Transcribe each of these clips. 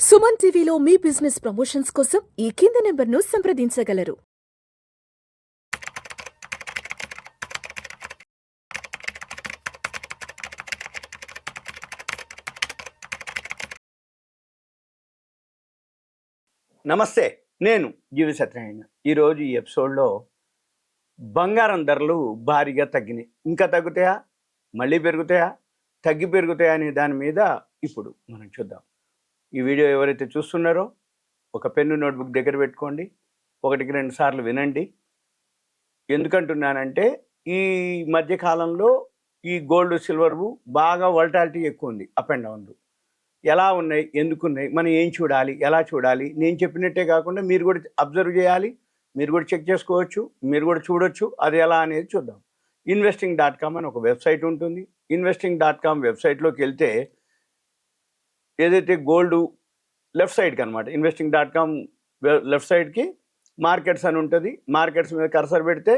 సుమన్ టీవీలో మీ business promotions కోసం ఈ కింది నెంబర్ను సంప్రదించగలరు. నమస్తే, నేను జీవి సత్యనారాయణ. ఈరోజు ఈ ఎపిసోడ్లో బంగారం ధరలు భారీగా తగ్గినాయి. ఇంకా తగ్గుతాయా, మళ్ళీ పెరుగుతాయా, పెరుగుతాయా అనే దాని మీద ఇప్పుడు మనం చూద్దాం. ఈ వీడియో ఎవరైతే చూస్తున్నారో ఒక పెన్ను నోట్బుక్ దగ్గర పెట్టుకోండి, 1-2 సార్లు వినండి. ఎందుకంటున్నానంటే ఈ మధ్యకాలంలో ఈ గోల్డ్ సిల్వర్ బాగా వోల్టాలిటీ ఎక్కువ ఉంది, అప్ అండ్ డౌన్. ఎలా ఉన్నాయి, ఎందుకున్నాయి, మనం ఏం చూడాలి, ఎలా చూడాలి, నేను చెప్పినట్టే కాకుండా మీరు కూడా అబ్జర్వ్ చేయాలి, మీరు కూడా చెక్ చేసుకోవచ్చు, మీరు కూడా చూడొచ్చు. అది ఎలా అనేది చూద్దాం. investing.com అని ఒక వెబ్సైట్ ఉంటుంది. investing.com వెబ్సైట్లోకి వెళ్తే ఏదైతే గోల్డ్ లెఫ్ట్ సైడ్కి అనమాట, investing.com లెఫ్ట్ సైడ్కి మార్కెట్స్ అని ఉంటుంది. మార్కెట్స్ మీద కర్సర్ పెడితే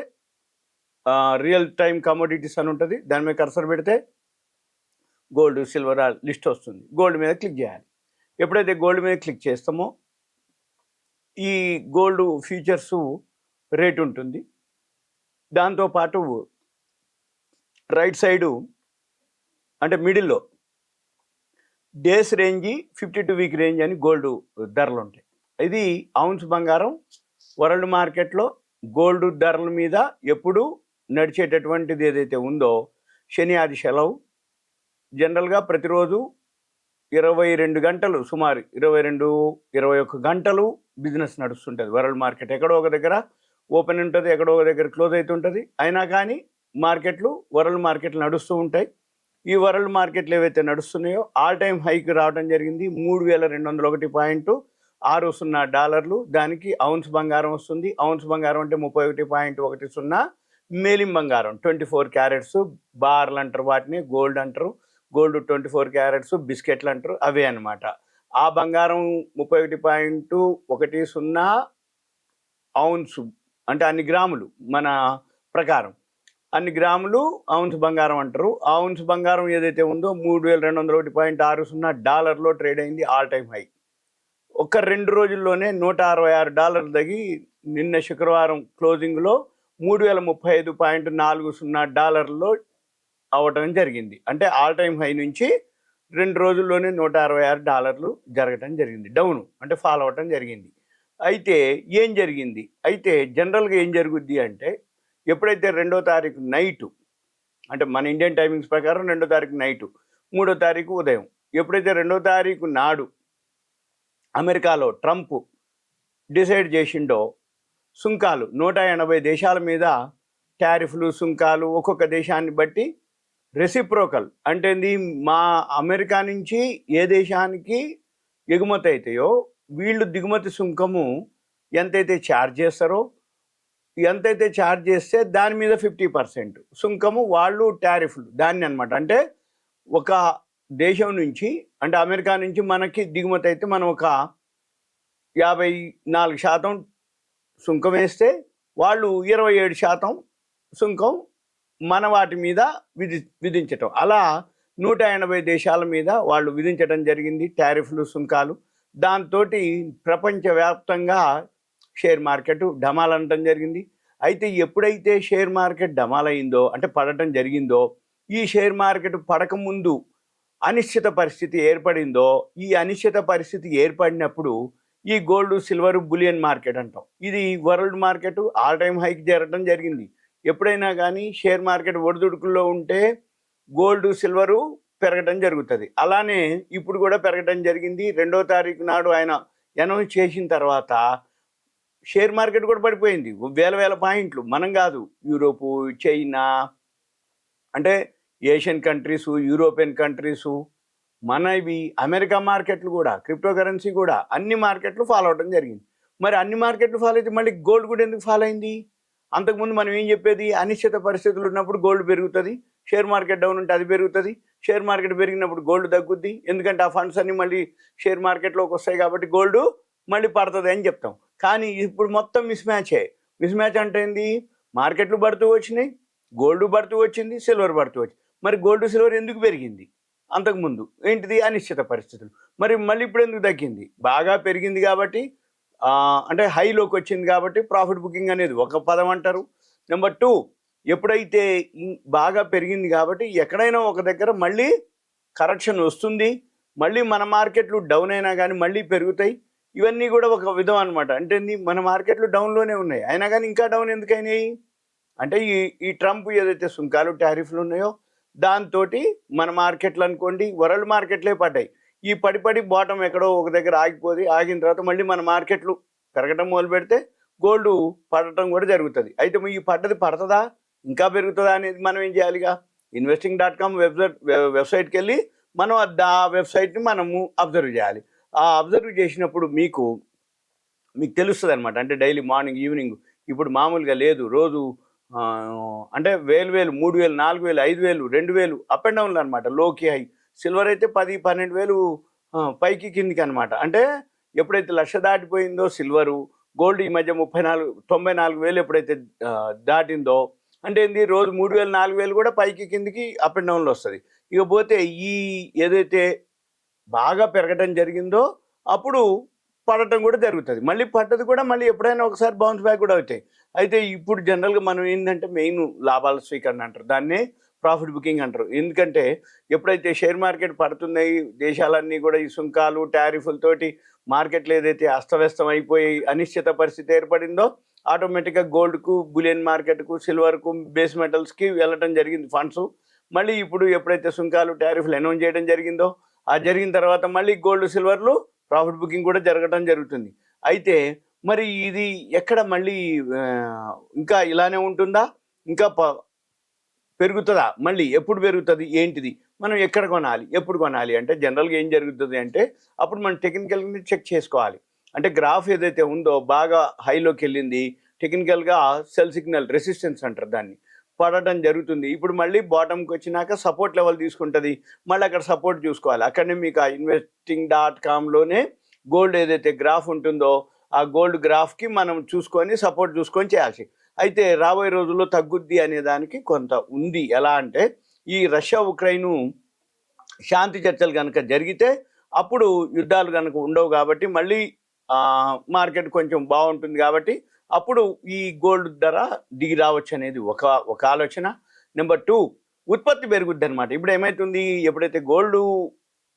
రియల్ టైమ్ కమోడిటీస్ అని ఉంటుంది. దాని మీద కర్సర్ పెడితే గోల్డ్ సిల్వర్ లిస్ట్ వస్తుంది. గోల్డ్ మీద క్లిక్ చేయాలి. ఎప్పుడైతే గోల్డ్ మీద క్లిక్ చేస్తామో ఈ గోల్డ్ ఫ్యూచర్స్ రేట్ ఉంటుంది. దాంతోపాటు రైట్ సైడు అంటే మిడిల్లో డేస్ రేంజ్, 52 వీక్ రేంజ్ అని గోల్డ్ ధరలు ఉంటాయి. ఇది ఔన్స్ బంగారం వరల్డ్ మార్కెట్లో గోల్డ్ ధరల మీద ఎప్పుడు నడిచేటటువంటిది ఏదైతే ఉందో, శని ఆది సెలవు జనరల్గా ప్రతిరోజు 22 గంటలు, సుమారు 22-21 గంటలు బిజినెస్ నడుస్తుంటుంది. వరల్డ్ మార్కెట్ ఎక్కడో ఒక దగ్గర ఓపెన్ ఉంటుంది, ఎక్కడో ఒక దగ్గర క్లోజ్ అవుతుంటుంది. అయినా కానీ మార్కెట్లు, వరల్డ్ మార్కెట్లు నడుస్తూ ఉంటాయి. ఈ వరల్డ్ మార్కెట్లు ఏవైతే నడుస్తున్నాయో ఆల్ టైమ్ హైకి రావడం జరిగింది. 3201.60 డాలర్లు. దానికి ఔన్స్ బంగారం వస్తుంది. ఔన్స్ బంగారం అంటే 31.10. మేలిం బంగారం 24 క్యారెట్స్, బార్లు అంటారు వాటిని, గోల్డ్ అంటారు. గోల్డ్ 24 క్యారెట్స్, బిస్కెట్లు అంటారు, అవే అనమాట. ఆ బంగారం 31.10 ఔన్స్ అంటే అన్ని గ్రాములు, మన ప్రకారం అన్ని గ్రాములు ఔన్స్ బంగారం అంటారు. ఔన్స్ బంగారం ఏదైతే ఉందో 3201.60 డాలర్లో ట్రేడ్ అయింది. All time high. ఒక 2 రోజుల్లోనే $166 తగ్గి నిన్న శుక్రవారం క్లోజింగ్లో 3035.40 డాలర్లో అవ్వటం జరిగింది. అంటే ఆల్ టైమ్ హై నుంచి 2 రోజుల్లోనే $166 జరగటం జరిగింది. డౌన్ అంటే ఫాల్ అవ్వటం జరిగింది. అయితే ఏం జరిగింది, అయితే జనరల్గా ఏం జరుగుద్ది అంటే ఎప్పుడైతే 2వ తారీఖు నైటు, అంటే మన ఇండియన్ టైమింగ్స్ ప్రకారం 2వ తారీఖు నైటు, 3వ తారీఖు ఉదయం, ఎప్పుడైతే 2వ తారీఖు నాడు అమెరికాలో ట్రంప్ డిసైడ్ చేసిండో సుంకాలు 180 దేశాల మీద టారిఫ్లు, సుంకాలు ఒక్కొక్క దేశాన్ని బట్టి రెసిప్రోకల్ అంటే మా అమెరికా నుంచి ఏ దేశానికి ఎగుమతి అవుతాయో వీళ్ళు దిగుమతి సుంకము ఎంతైతే ఛార్జ్ చేస్తారో, ఎంతైతే ఛార్జ్ చేస్తే దాని మీద 50% సుంకము వాళ్ళు టారిఫ్లు దాన్ని అనమాట. అంటే ఒక దేశం నుంచి, అంటే అమెరికా నుంచి మనకి దిగుమతి అయితే మనం ఒక 54% సుంకం వేస్తే వాళ్ళు 27% సుంకం మన వాటి మీద విధించటం. అలా 180 దేశాల మీద వాళ్ళు విధించడం జరిగింది టారిఫ్లు, సుంకాలు. దాంతో ప్రపంచవ్యాప్తంగా షేర్ మార్కెట్ డమాలనటం జరిగింది. అయితే ఎప్పుడైతే షేర్ మార్కెట్ డమాలైందో, అంటే పడటం జరిగిందో, ఈ షేర్ మార్కెట్ పడకముందు అనిశ్చిత పరిస్థితి ఏర్పడిందో, ఈ అనిశ్చిత పరిస్థితి ఏర్పడినప్పుడు ఈ గోల్డ్ సిల్వర్ బులియన్ మార్కెట్ అంటాం. ఇది వరల్డ్ మార్కెట్ ఆల్ టైమ్ హైకి చేరటం జరిగింది. ఎప్పుడైనా కానీ షేర్ మార్కెట్ ఒడిదుడుకుల్లో ఉంటే గోల్డ్ సిల్వరు పెరగటం జరుగుతుంది. అలానే ఇప్పుడు కూడా పెరగటం జరిగింది. 2వ తారీఖు నాడు ఆయన అనౌన్స్ చేసిన తర్వాత షేర్ మార్కెట్ కూడా పడిపోయింది. వేల పాయింట్లు. మనం కాదు, యూరోపు, చైనా, అంటే ఏషియన్ కంట్రీసు, యూరోపియన్ కంట్రీసు, మనవి అమెరికా మార్కెట్లు కూడా, క్రిప్టో కరెన్సీ కూడా, అన్ని మార్కెట్లు ఫాలో అవడం జరిగింది. మరి అన్ని మార్కెట్లు ఫాలో అయితే మళ్ళీ గోల్డ్ కూడా ఎందుకు ఫాలో అయింది? అంతకుముందు మనం ఏం చెప్పేది, అనిశ్చిత పరిస్థితులు ఉన్నప్పుడు గోల్డ్ పెరుగుతుంది, షేర్ మార్కెట్ డౌన్ ఉంటే అది పెరుగుతుంది, షేర్ మార్కెట్ పెరిగినప్పుడు గోల్డ్ తగ్గుద్ది, ఎందుకంటే ఆ ఫండ్స్ అన్ని మళ్ళీ షేర్ మార్కెట్లోకి వస్తాయి కాబట్టి గోల్డ్ మళ్ళీ పడుతుంది అని చెప్తాం. కానీ ఇప్పుడు మొత్తం మిస్ మ్యాచే. మిస్ మ్యాచ్ అంటే ఏంది, మార్కెట్లు పడుతూ వచ్చినాయి, గోల్డ్ పడుతూ వచ్చింది, సిల్వర్ పడుతూ వచ్చింది. మరి గోల్డ్ సిల్వర్ ఎందుకు పెరిగింది? అంతకుముందు ఏంటిది అనిశ్చిత పరిస్థితులు. మరి మళ్ళీ ఇప్పుడు ఎందుకు తగ్గింది? బాగా పెరిగింది కాబట్టి అంటే హైలోకి వచ్చింది కాబట్టి ప్రాఫిట్ బుకింగ్ అనేది ఒక పదం అంటారు. నెంబర్ 2 ఎప్పుడైతే బాగా పెరిగింది కాబట్టి ఎక్కడైనా ఒక దగ్గర మళ్ళీ కరెక్షన్ వస్తుంది. మళ్ళీ మన మార్కెట్లు డౌన్ అయినా కానీ మళ్ళీ పెరుగుతాయి. ఇవన్నీ కూడా ఒక విధం అనమాట. అంటే మన మార్కెట్లు డౌన్లోనే ఉన్నాయి, అయినా కానీ ఇంకా డౌన్ ఎందుకైనాయి అంటే ఈ ట్రంప్ ఏదైతే సుంకాలు టారిఫ్లు ఉన్నాయో దాంతో మన మార్కెట్లు అనుకోండి వరల్డ్ మార్కెట్లే పడ్డాయి. ఈ పడి బాటం ఎక్కడో ఒక దగ్గర ఆగిపోయి ఆగిన తర్వాత మళ్ళీ మన మార్కెట్లు పెరగటం మొదలు పెడితే గోల్డ్ పడటం కూడా జరుగుతుంది. అయితే ఈ పడ్డది పడుతుందా ఇంకా పెరుగుతుందా అనేది మనం ఏం చేయాలిగా, investing.com వెబ్సైట్కి వెళ్ళి మనం ఆ వెబ్సైట్ని మనము అబ్జర్వ్ చేయాలి. ఆ అబ్జర్వ్ చేసినప్పుడు మీకు తెలుస్తుంది అనమాట. అంటే డైలీ మార్నింగ్ ఈవినింగ్ ఇప్పుడు మామూలుగా లేదు, రోజు అంటే 1000 3000 4000 5000 2000 అప్ అండ్ డౌన్లు అనమాట. లోకి హై. సిల్వర్ అయితే 10-12 పైకి కిందికి అనమాట. అంటే ఎప్పుడైతే 1,00,000 దాటిపోయిందో సిల్వరు, గోల్డ్ ఈ మధ్య 94,000 ఎప్పుడైతే దాటిందో అంటే ఏంది, రోజు 3000 4000 కూడా పైకి కిందికి అప్ అండ్ డౌన్లో వస్తుంది. ఇకపోతే ఈ ఏదైతే బాగా పెరగడం జరిగిందో అప్పుడు పడటం కూడా జరుగుతుంది. మళ్ళీ పడ్డది కూడా మళ్ళీ ఎప్పుడైనా ఒకసారి బౌన్స్ బ్యాక్ కూడా అవుతాయి. అయితే ఇప్పుడు జనరల్గా మనం ఏంటంటే మెయిన్ లాభాల స్వీకరణ అంటారు, దాన్నే ప్రాఫిట్ బుకింగ్ అంటారు. ఎందుకంటే ఎప్పుడైతే షేర్ మార్కెట్ పడుతున్నాయి, దేశాలన్నీ కూడా ఈ సుంకాలు టారిఫ్లతోటి మార్కెట్లు ఏదైతే అస్తవ్యస్తం అయిపోయి అనిశ్చిత పరిస్థితి ఏర్పడిందో ఆటోమేటిక్గా గోల్డ్కు, బులియన్ మార్కెట్కు, సిల్వర్కు, బేస్ మెటల్స్కి వెళ్ళటం జరిగింది ఫండ్స్. మళ్ళీ ఇప్పుడు ఎప్పుడైతే సుంకాలు టారిఫ్లు అనౌన్స్ చేయడం జరిగిందో ఆ జరిగిన తర్వాత మళ్ళీ గోల్డ్ సిల్వర్లు ప్రాఫిట్ బుకింగ్ కూడా జరగడం జరుగుతుంది. అయితే మరి ఇది ఎక్కడ మళ్ళీ ఇంకా ఇలానే ఉంటుందా, ఇంకా పెరుగుతుందా, మళ్ళీ ఎప్పుడు పెరుగుతుంది, ఏంటిది, మనం ఎక్కడ కొనాలి, ఎప్పుడు కొనాలి అంటే జనరల్గా ఏం జరుగుతుంది అంటే అప్పుడు మనం టెక్నికల్గా చెక్ చేసుకోవాలి. అంటే గ్రాఫ్ ఏదైతే ఉందో బాగా హైలోకి వెళ్ళింది, టెక్నికల్గా సెల్ సిగ్నల్ రెసిస్టెన్స్ అంటారు, దాన్ని పడటం జరుగుతుంది. ఇప్పుడు మళ్ళీ బాటంకి వచ్చినాక సపోర్ట్ లెవెల్ తీసుకుంటుంది, మళ్ళీ అక్కడ సపోర్ట్ చూసుకోవాలి. అక్కడనే మీకు ఆ investing.comలోనే గోల్డ్ ఏదైతే గ్రాఫ్ ఉంటుందో ఆ గోల్డ్ గ్రాఫ్కి మనం చూసుకొని సపోర్ట్ చూసుకొని చేయాల్సి. అయితే రాబోయే రోజుల్లో తగ్గుద్ది అనే దానికి కొంత ఉంది. ఎలా అంటే ఈ రష్యా ఉక్రెయిన్ శాంతి చర్చలు కనుక జరిగితే అప్పుడు యుద్ధాలు కనుక ఉండవు కాబట్టి మళ్ళీ మార్కెట్ కొంచెం బాగుంటుంది కాబట్టి అప్పుడు ఈ గోల్డ్ ధర దిగి రావచ్చు అనేది ఒక ఆలోచన. నెంబర్ 2 ఉత్పత్తి పెరుగుద్ది అనమాట. ఇప్పుడు ఏమవుతుంది, ఎప్పుడైతే గోల్డ్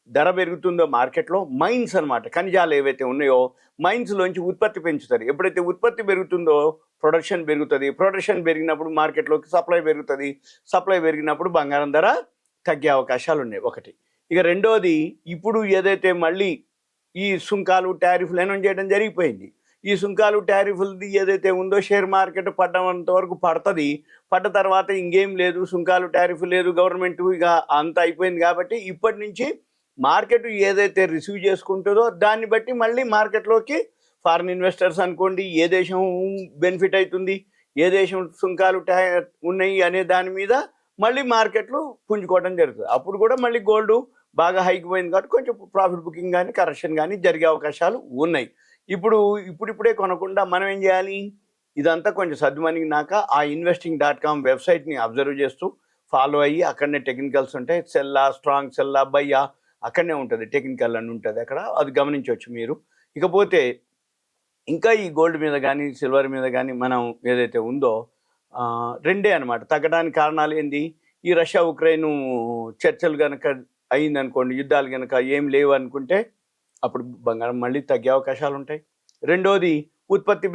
ధర పెరుగుతుందో మార్కెట్లో మైన్స్ అనమాట, ఖనిజాలు ఏవైతే ఉన్నాయో మైన్స్లోంచి ఉత్పత్తి పెంచుతారు. ఎప్పుడైతే ఉత్పత్తి పెరుగుతుందో ప్రొడక్షన్ పెరుగుతుంది, ప్రొడక్షన్ పెరిగినప్పుడు మార్కెట్లోకి సప్లై పెరుగుతుంది, సప్లై పెరిగినప్పుడు బంగారం ధర తగ్గే అవకాశాలు ఉన్నాయి ఒకటి. ఇక రెండోది, ఇప్పుడు ఏదైతే మళ్ళీ ఈ సుంకాలు టారిఫ్లు అనౌన్స్ చేయడం జరిగిపోయింది, ఈ సుంకాలు టారిఫ్లది ఏదైతే ఉందో షేర్ మార్కెట్ పడ్డంత వరకు పడుతుంది, పడ్డ తర్వాత ఇంకేం లేదు, సుంకాలు టారిఫ్ లేదు, గవర్నమెంట్ ఇక అంత అయిపోయింది కాబట్టి ఇప్పటి నుంచి మార్కెట్ ఏదైతే రిసీవ్ చేసుకుంటుందో దాన్ని బట్టి మళ్ళీ మార్కెట్లోకి ఫారిన్ ఇన్వెస్టర్స్ అనుకోండి, ఏ దేశం బెనిఫిట్ అవుతుంది, ఏ దేశం సుంకాలు ఉన్నాయి అనే దాని మీద మళ్ళీ మార్కెట్లు పుంజుకోవడం జరుగుతుంది. అప్పుడు కూడా మళ్ళీ గోల్డ్ బాగా హైకి పోయింది కాబట్టి కొంచెం ప్రాఫిట్ బుకింగ్ కానీ కరెక్షన్ కానీ జరిగే అవకాశాలు ఉన్నాయి. ఇప్పుడిప్పుడే కొనకుండా మనం ఏం చేయాలి, ఇదంతా కొంచెం సర్దుమణిగినాక ఆ investing.com వెబ్సైట్ని అబ్జర్వ్ చేస్తూ ఫాలో అయ్యి అక్కడనే టెక్నికల్స్ ఉంటాయి, సెల్లా, స్ట్రాంగ్ సెల్లా, బయ్యా అక్కడనే ఉంటుంది, టెక్నికల్ అని ఉంటుంది అక్కడ, అది గమనించవచ్చు మీరు. ఇకపోతే ఇంకా ఈ గోల్డ్ మీద కానీ సిల్వర్ మీద కానీ మనం ఏదైతే ఉందో రెండే అనమాట తగ్గడానికి కారణాలు ఏంది, ఈ రష్యా ఉక్రెయిన్ చర్చలు కనుక అయిందనుకోండి, యుద్ధాలు కనుక ఏం లేవు అనుకుంటే అప్పుడు బంగారం మళ్ళీ తగ్గే అవకాశాలు ఉంటాయి. రెండోది, ఉత్పత్తి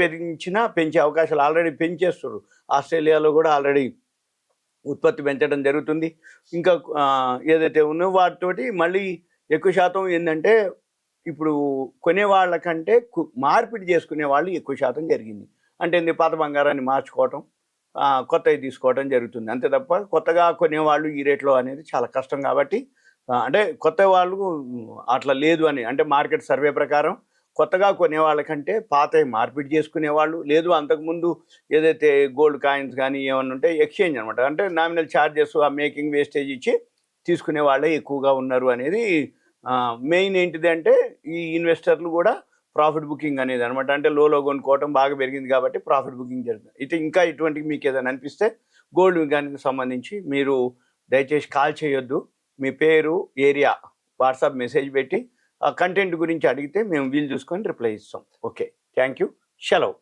పెంచే అవకాశాలు ఆల్రెడీ పెంచేస్తారు, ఆస్ట్రేలియాలో కూడా ఆల్రెడీ ఉత్పత్తి పెంచడం జరుగుతుంది. ఇంకా ఏదైతే ఉన్నాయో వాటితోటి మళ్ళీ ఎక్కువ శాతం ఏంటంటే ఇప్పుడు కొనేవాళ్ళకంటే మార్పిడి చేసుకునే వాళ్ళు ఎక్కువ శాతం జరిగింది. అంటే పాత బంగారాన్ని మార్చుకోవటం, కొత్తవి తీసుకోవడం జరుగుతుంది, అంతే తప్ప కొత్తగా కొనేవాళ్ళు ఈ రేట్లో అనేది చాలా కష్టం. కాబట్టి అంటే కొత్త వాళ్ళు అట్లా లేదు అని, అంటే మార్కెట్ సర్వే ప్రకారం కొత్తగా కొనే వాళ్ళకంటే పాత మార్పిడి చేసుకునే వాళ్ళు లేదు, అంతకుముందు ఏదైతే గోల్డ్ కాయిన్స్ కానీ ఏమన్నా ఉంటే ఎక్స్చేంజ్ అనమాట, అంటే నామినల్ ఛార్జెస్ ఆ మేకింగ్ వేస్టేజ్ ఇచ్చి తీసుకునే వాళ్ళే ఎక్కువగా ఉన్నారు అనేది మెయిన్. ఏంటిది అంటే ఈ ఇన్వెస్టర్లు కూడా ప్రాఫిట్ బుకింగ్ అనేది అనమాట, అంటే లో కొనుక్కోవటం బాగా పెరిగింది కాబట్టి ప్రాఫిట్ బుకింగ్ జరుగుతుంది. అయితే ఇంకా ఇటువంటివి మీకు ఏదైనా అనిపిస్తే గోల్డ్ కానీ సంబంధించి మీరు దయచేసి కాల్ చేయొద్దు, మీ పేరు, ఏరియా వాట్సాప్ మెసేజ్ పెట్టి ఆ కంటెంట్ గురించి అడిగితే మేము వీలు చూసుకొని రిప్లై ఇస్తాం. ఓకే, థ్యాంక్ యూ, సెలవు.